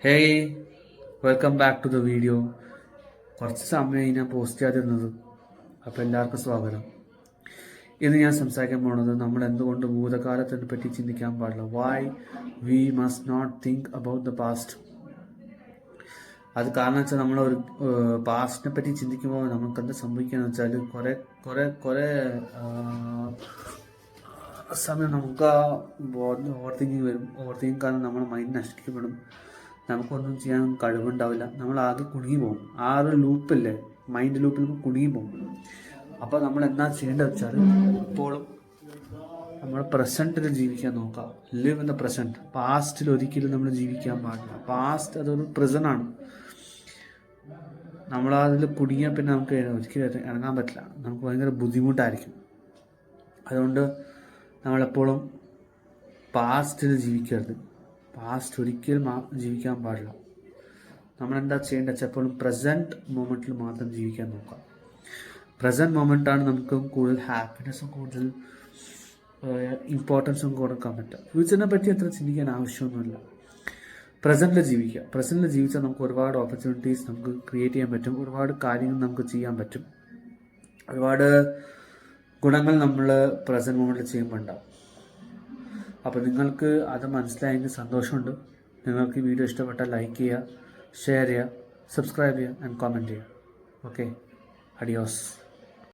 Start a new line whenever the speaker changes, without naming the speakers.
Hey, welcome back to the video. കുറച്ച് സമയമായി ഞാൻ പോസ്റ്റ് ചെയ്യാതിരുന്നത്. അപ്പോൾ എല്ലാവർക്കും സ്വാഗതം. ഇന്ന് ഞാൻ സംസാരിക്കാൻ പോകുന്നത് നമ്മൾ എന്തുകൊണ്ട് ഭൂതകാലത്തിനെ പറ്റി ചിന്തിക്കാൻ പാടില്ല. Why we must not think about the past. അത് കാരണം വെച്ചാൽ നമ്മളൊരു പാസ്റ്റിനെ പറ്റി ചിന്തിക്കുമ്പോൾ നമുക്ക് എന്താ സംഭവിക്കുകയെന്ന് വെച്ചാൽ കുറേ കുറേ കുറേ സമയം നമുക്ക് ഓവർ തിങ്കിങ് വരും. ഓവർ തിങ്കിങ് കാരണം നമ്മുടെ മൈൻഡ് നശിക്കപ്പെടും. നമുക്കൊന്നും ചെയ്യാൻ കഴിവുണ്ടാവില്ല. നമ്മൾ ആകെ കുടുങ്ങി പോകും. ആ ഒരു ലൂപ്പില്ലേ, മൈൻഡ് ലൂപ്പിൽ നമുക്ക് കുടുങ്ങി പോകും. അപ്പോൾ നമ്മൾ എന്താ ചെയ്യേണ്ടത് വെച്ചാൽ ഇപ്പോഴും നമ്മൾ പ്രസൻറ്റിൽ ജീവിക്കാൻ നോക്കാം. Live in the present. പാസ്റ്റിൽ ഒരിക്കലും നമ്മൾ ജീവിക്കാൻ പാടില്ല. പാസ്റ്റ് അതൊരു പ്രിസണാണ്. നമ്മളതിൽ കുടുങ്ങിയാൽ പിന്നെ നമുക്ക് ഒരിക്കലും ഇറങ്ങാൻ പറ്റില്ല. നമുക്ക് ഭയങ്കര ബുദ്ധിമുട്ടായിരിക്കും. അതുകൊണ്ട് നമ്മളെപ്പോഴും പാസ്റ്റിൽ ജീവിക്കരുത്. പാസ്റ്റ് ഒരിക്കലും ജീവിക്കാൻ പാടില്ല. നമ്മളെന്താ ചെയ്യേണ്ടത് വെച്ചാൽ എപ്പോഴും പ്രസൻറ്റ് മൊമെൻറ്റിൽ മാത്രം ജീവിക്കാൻ നോക്കാം. പ്രസൻറ്റ് മൊമെൻറ്റാണ് നമുക്ക് കൂടുതൽ ഹാപ്പിനെസ്സും കൂടുതൽ ഇമ്പോർട്ടൻസും കൊടുക്കാൻ പറ്റുക. ഫ്യൂച്ചറിനെ പറ്റി അത്ര ചിന്തിക്കാൻ ആവശ്യമൊന്നുമില്ല. പ്രസൻറ്റിൽ ജീവിക്കുക. പ്രസൻറ്റിൽ ജീവിച്ചാൽ നമുക്ക് ഒരുപാട് ഓപ്പർച്യൂണിറ്റീസ് നമുക്ക് ക്രിയേറ്റ് ചെയ്യാൻ പറ്റും. ഒരുപാട് കാര്യങ്ങൾ നമുക്ക് ചെയ്യാൻ പറ്റും. ഒരുപാട് ഗുണങ്ങൾ നമ്മൾ പ്രസൻറ്റ് മൊമെൻറ്റിൽ ചെയ്യുമ്പോൾ ഉണ്ടാവും. അപ്പോൾ നിങ്ങൾക്ക് അത് മനസ്സിലായെങ്കിൽ സന്തോഷമുണ്ട്. നിങ്ങൾക്ക് ഈ വീഡിയോ ഇഷ്ടപ്പെട്ടാൽ ലൈക്ക് ചെയ്യുക, ഷെയർ ചെയ്യുക, സബ്സ്ക്രൈബ് ചെയ്യുക ആൻഡ് കമൻറ്റ് ചെയ്യുക. Okay, adios.